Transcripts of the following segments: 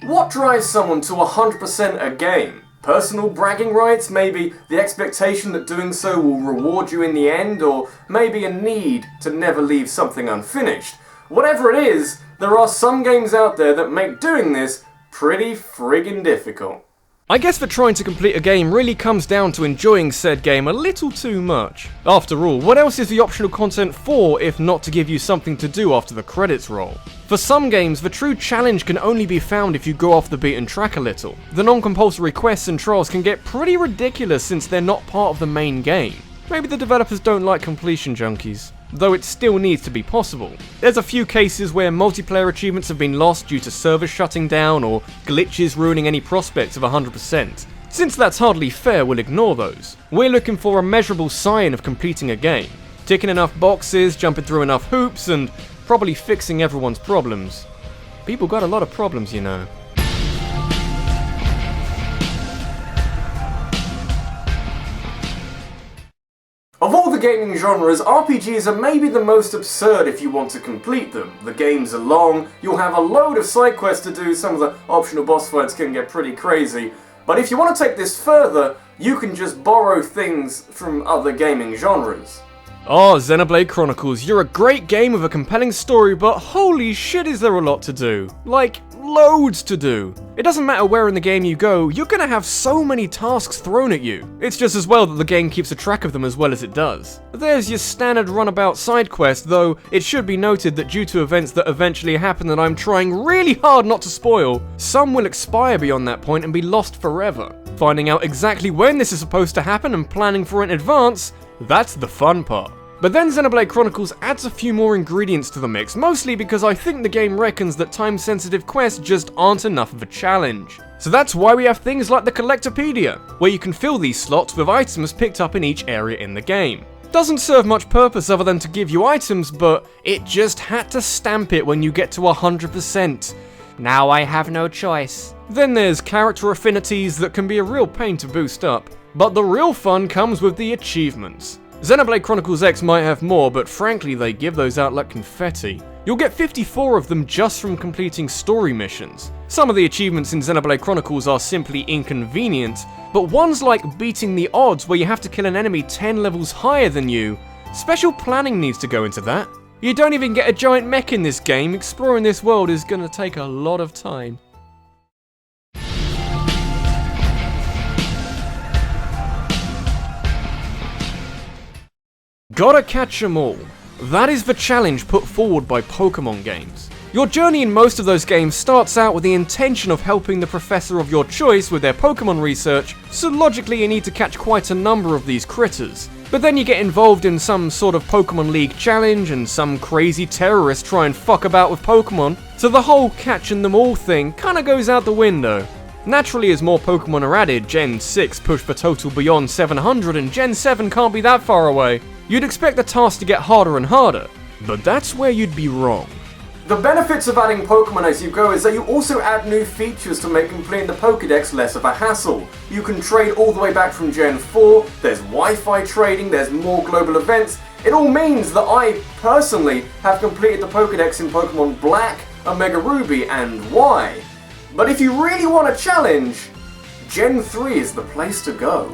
What drives someone to 100% a game? Personal bragging rights? Maybe the expectation that doing so will reward you in the end? Or maybe a need to never leave something unfinished? Whatever it is, there are some games out there that make doing this pretty friggin' difficult. I guess that trying to complete a game really comes down to enjoying said game a little too much. After all, what else is the optional content for if not to give you something to do after the credits roll? For some games, the true challenge can only be found if you go off the beaten track a little. The non-compulsory quests and trials can get pretty ridiculous since they're not part of the main game. Maybe the developers don't like completion junkies, though it still needs to be possible. There's a few cases where multiplayer achievements have been lost due to servers shutting down or glitches ruining any prospects of 100%. Since that's hardly fair, we'll ignore those. We're looking for a measurable sign of completing a game, ticking enough boxes, jumping through enough hoops, and probably fixing everyone's problems. People got a lot of problems, you know. Of all the gaming genres, RPGs are maybe the most absurd if you want to complete them. The games are long, you'll have a load of side quests to do, some of the optional boss fights can get pretty crazy. But if you want to take this further, you can just borrow things from other gaming genres. Oh, Xenoblade Chronicles, you're a great game with a compelling story, but holy shit is there a lot to do. Like, loads to do. It doesn't matter where in the game you go, you're gonna have so many tasks thrown at you. It's just as well that the game keeps a track of them as well as it does. There's your standard runabout side quest, though it should be noted that due to events that eventually happen that I'm trying really hard not to spoil, some will expire beyond that point and be lost forever. Finding out exactly when this is supposed to happen and planning for it in advance, that's the fun part. But then Xenoblade Chronicles adds a few more ingredients to the mix, mostly because I think the game reckons that time-sensitive quests just aren't enough of a challenge. So that's why we have things like the Collectopedia, where you can fill these slots with items picked up in each area in the game. Doesn't serve much purpose other than to give you items, but it just had to stamp it when you get to 100%. Now I have no choice. Then there's character affinities that can be a real pain to boost up, but the real fun comes with the achievements. Xenoblade Chronicles X might have more, but frankly they give those out like confetti. You'll get 54 of them just from completing story missions. Some of the achievements in Xenoblade Chronicles are simply inconvenient, but ones like beating the odds where you have to kill an enemy 10 levels higher than you, special planning needs to go into that. You don't even get a giant mech in this game, exploring this world is gonna take a lot of time. Gotta catch 'em all. That is the challenge put forward by Pokemon games. Your journey in most of those games starts out with the intention of helping the professor of your choice with their Pokemon research, so logically you need to catch quite a number of these critters. But then you get involved in some sort of Pokemon League challenge and some crazy terrorist try and fuck about with Pokemon, so the whole catching them all thing kinda goes out the window. Naturally, as more Pokemon are added, Gen 6 pushed the total beyond 700 and Gen 7 can't be that far away. You'd expect the task to get harder and harder, but that's where you'd be wrong. The benefits of adding Pokemon as you go is that you also add new features to make completing the Pokédex less of a hassle. You can trade all the way back from Gen 4, there's Wi-Fi trading, there's more global events. It all means that I, personally, have completed the Pokédex in Pokemon Black, Omega Ruby, and Y. But if you really want a challenge, Gen 3 is the place to go.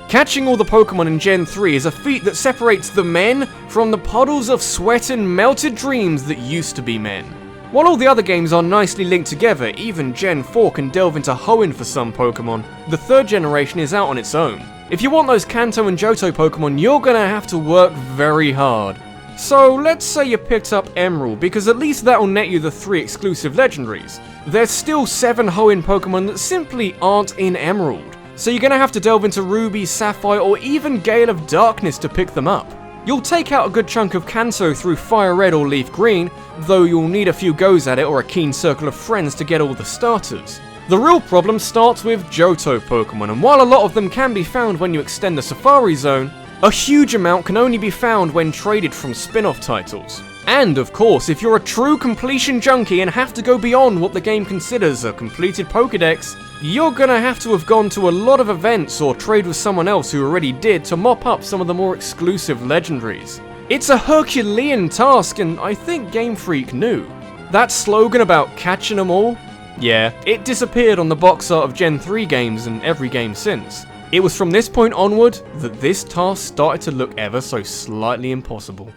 Catching all the Pokemon in Gen 3 is a feat that separates the men from the puddles of sweat and melted dreams that used to be men. While all the other games are nicely linked together, even Gen 4 can delve into Hoenn for some Pokemon. The third generation is out on its own. If you want those Kanto and Johto Pokemon, you're gonna have to work very hard. So let's say you picked up Emerald, because at least that'll net you the 3 exclusive legendaries. There's still 7 Hoenn Pokemon that simply aren't in Emerald. So you're gonna have to delve into Ruby, Sapphire, or even Gale of Darkness to pick them up. You'll take out a good chunk of Kanto through Fire Red or Leaf Green, though you'll need a few goes at it or a keen circle of friends to get all the starters. The real problem starts with Johto Pokemon, and while a lot of them can be found when you extend the Safari Zone, a huge amount can only be found when traded from spin-off titles. And of course, if you're a true completion junkie and have to go beyond what the game considers a completed Pokédex, you're gonna have to have gone to a lot of events or trade with someone else who already did to mop up some of the more exclusive legendaries. It's a Herculean task, and I think Game Freak knew. That slogan about catching 'em all? Yeah, it disappeared on the box art of Gen 3 games and every game since. It was from this point onward that this task started to look ever so slightly impossible.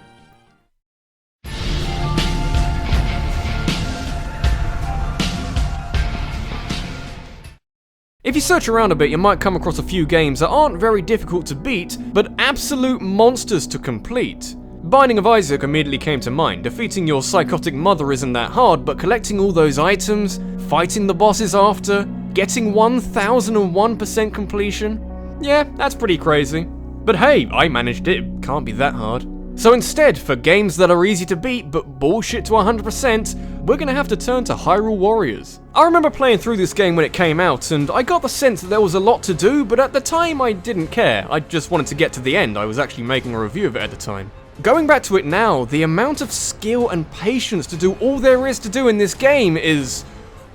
If you search around a bit, you might come across a few games that aren't very difficult to beat, but absolute monsters to complete. Binding of Isaac immediately came to mind. Defeating your psychotic mother isn't that hard, but collecting all those items, fighting the bosses after, getting 1001% completion? Yeah, that's pretty crazy. But hey, I managed it, can't be that hard. So instead, for games that are easy to beat but bullshit to 100%, we're gonna have to turn to Hyrule Warriors. I remember playing through this game when it came out, and I got the sense that there was a lot to do, but at the time I didn't care. I just wanted to get to the end. I was actually making a review of it at the time. Going back to it now, the amount of skill and patience to do all there is to do in this game is...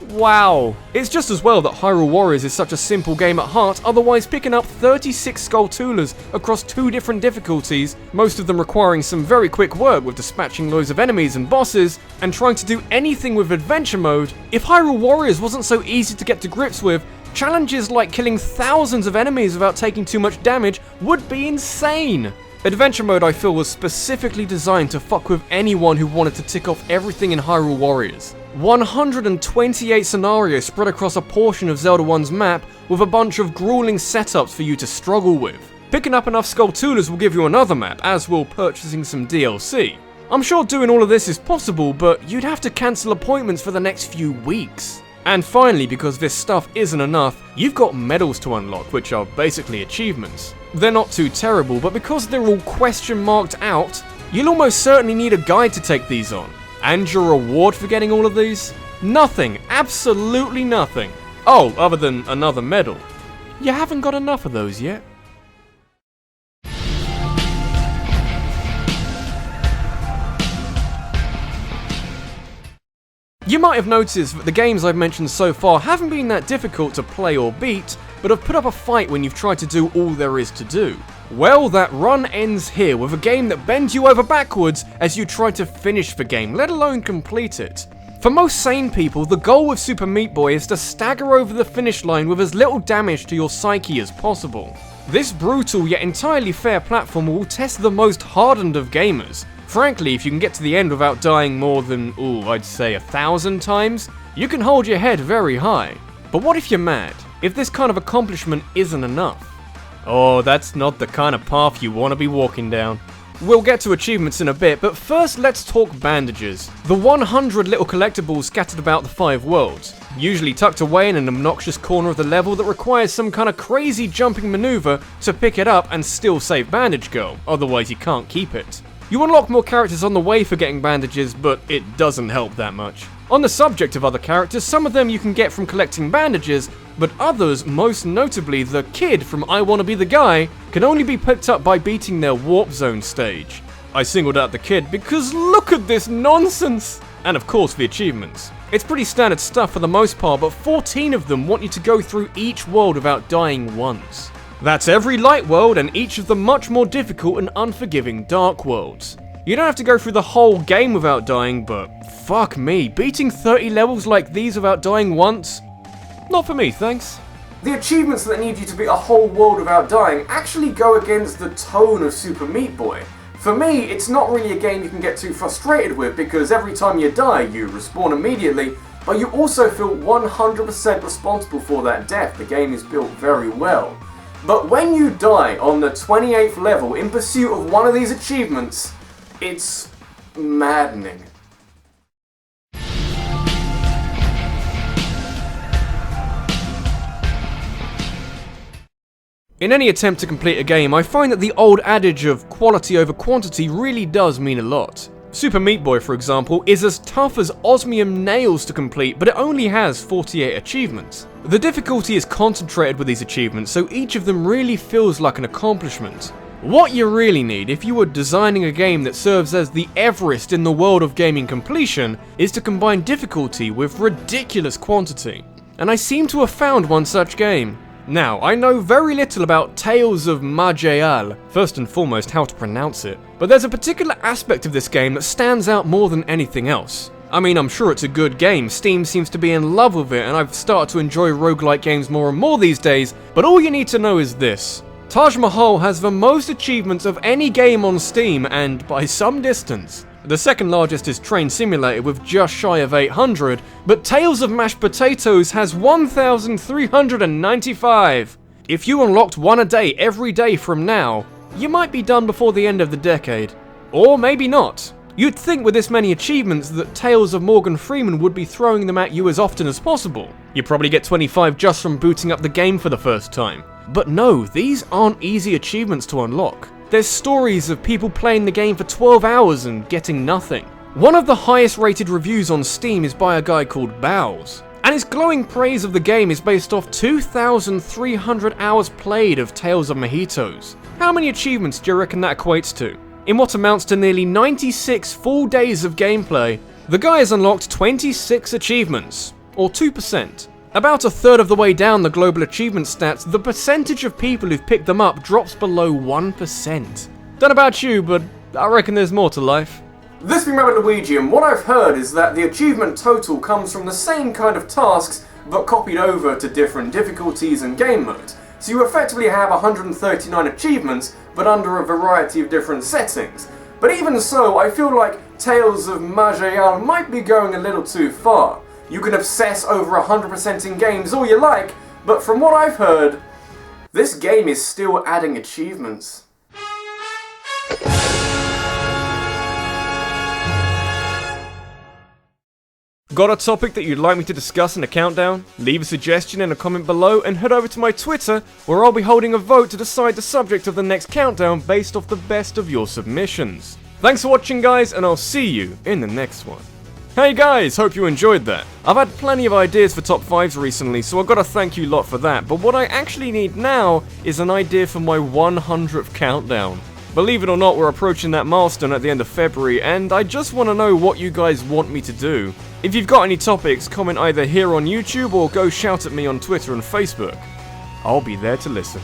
wow. It's just as well that Hyrule Warriors is such a simple game at heart, otherwise picking up 36 Skulltulas across 2 different difficulties, most of them requiring some very quick work with dispatching loads of enemies and bosses, and trying to do anything with Adventure Mode. If Hyrule Warriors wasn't so easy to get to grips with, challenges like killing thousands of enemies without taking too much damage would be insane. Adventure Mode, I feel, was specifically designed to fuck with anyone who wanted to tick off everything in Hyrule Warriors. 128 scenarios spread across a portion of Zelda 1's map with a bunch of grueling setups for you to struggle with. Picking up enough Skulltulas will give you another map, as will purchasing some DLC. I'm sure doing all of this is possible, but you'd have to cancel appointments for the next few weeks. And finally, because this stuff isn't enough, you've got medals to unlock, which are basically achievements. They're not too terrible, but because they're all question marked out, you'll almost certainly need a guide to take these on. And your reward for getting all of these? Nothing. Absolutely nothing. Oh, other than another medal. You haven't got enough of those yet. You might have noticed that the games I've mentioned so far haven't been that difficult to play or beat, but have put up a fight when you've tried to do all there is to do. Well, that run ends here with a game that bends you over backwards as you try to finish the game, let alone complete it. For most sane people, the goal with Super Meat Boy is to stagger over the finish line with as little damage to your psyche as possible. This brutal yet entirely fair platform will test the most hardened of gamers. Frankly, if you can get to the end without dying more than, I'd say 1,000 times, you can hold your head very high. But what if you're mad? If this kind of accomplishment isn't enough? Oh, that's not the kind of path you want to be walking down. We'll get to achievements in a bit, but first let's talk bandages. The 100 little collectibles scattered about the 5 worlds, usually tucked away in an obnoxious corner of the level that requires some kind of crazy jumping maneuver to pick it up and still save Bandage Girl, otherwise you can't keep it. You unlock more characters on the way for getting bandages, but it doesn't help that much. On the subject of other characters, some of them you can get from collecting bandages, but others, most notably the kid from I Wanna Be the Guy, can only be picked up by beating their Warp Zone stage. I singled out the kid because look at this nonsense! And of course the achievements. It's pretty standard stuff for the most part, but 14 of them want you to go through each world without dying once. That's every light world and each of the much more difficult and unforgiving dark worlds. You don't have to go through the whole game without dying, but fuck me, beating 30 levels like these without dying once? Not for me, thanks. The achievements that need you to beat a whole world without dying actually go against the tone of Super Meat Boy. For me, it's not really a game you can get too frustrated with because every time you die, you respawn immediately, but you also feel 100% responsible for that death. The game is built very well. But when you die on the 28th level in pursuit of one of these achievements, it's maddening. In any attempt to complete a game, I find that the old adage of quality over quantity really does mean a lot. Super Meat Boy, for example, is as tough as osmium nails to complete, but it only has 48 achievements. The difficulty is concentrated with these achievements, so each of them really feels like an accomplishment. What you really need, if you were designing a game that serves as the Everest in the world of gaming completion, is to combine difficulty with ridiculous quantity. And I seem to have found one such game. Now, I know very little about Tales of Maj'Eyal, first and foremost how to pronounce it, but there's a particular aspect of this game that stands out more than anything else. I mean, I'm sure it's a good game, Steam seems to be in love with it, and I've started to enjoy roguelike games more and more these days, but all you need to know is this. Taj Mahal has the most achievements of any game on Steam, and by some distance. The second largest is Train Simulator with just shy of 800, but Tales of Mashed Potatoes has 1,395. If you unlocked one a day every day from now, you might be done before the end of the decade. Or maybe not. You'd think with this many achievements that Tales of Morgan Freeman would be throwing them at you as often as possible. You probably get 25 just from booting up the game for the first time. But no, these aren't easy achievements to unlock. There's stories of people playing the game for 12 hours and getting nothing. One of the highest rated reviews on Steam is by a guy called Bowles, and his glowing praise of the game is based off 2,300 hours played of Tales of Mojitos. How many achievements do you reckon that equates to? In what amounts to nearly 96 full days of gameplay, the guy has unlocked 26 achievements, or 2%. About a third of the way down the global achievement stats, the percentage of people who've picked them up drops below 1%. Don't know about you, but I reckon there's more to life. This being RabbidLuigi, and what I've heard is that the achievement total comes from the same kind of tasks, but copied over to different difficulties and game modes. So you effectively have 139 achievements, but under a variety of different settings. But even so, I feel like Tales of Maj'Eyal might be going a little too far. You can obsess over 100% in games all you like, but from what I've heard, this game is still adding achievements. Got a topic that you'd like me to discuss in a countdown? Leave a suggestion in a comment below and head over to my Twitter, where I'll be holding a vote to decide the subject of the next countdown based off the best of your submissions. Thanks for watching, guys, and I'll see you in the next one. Hey guys, hope you enjoyed that. I've had plenty of ideas for top 5s recently, so I've got to thank you lot for that, but what I actually need now is an idea for my 100th countdown. Believe it or not, we're approaching that milestone at the end of February, and I just want to know what you guys want me to do. If you've got any topics, comment either here on YouTube or go shout at me on Twitter and Facebook. I'll be there to listen.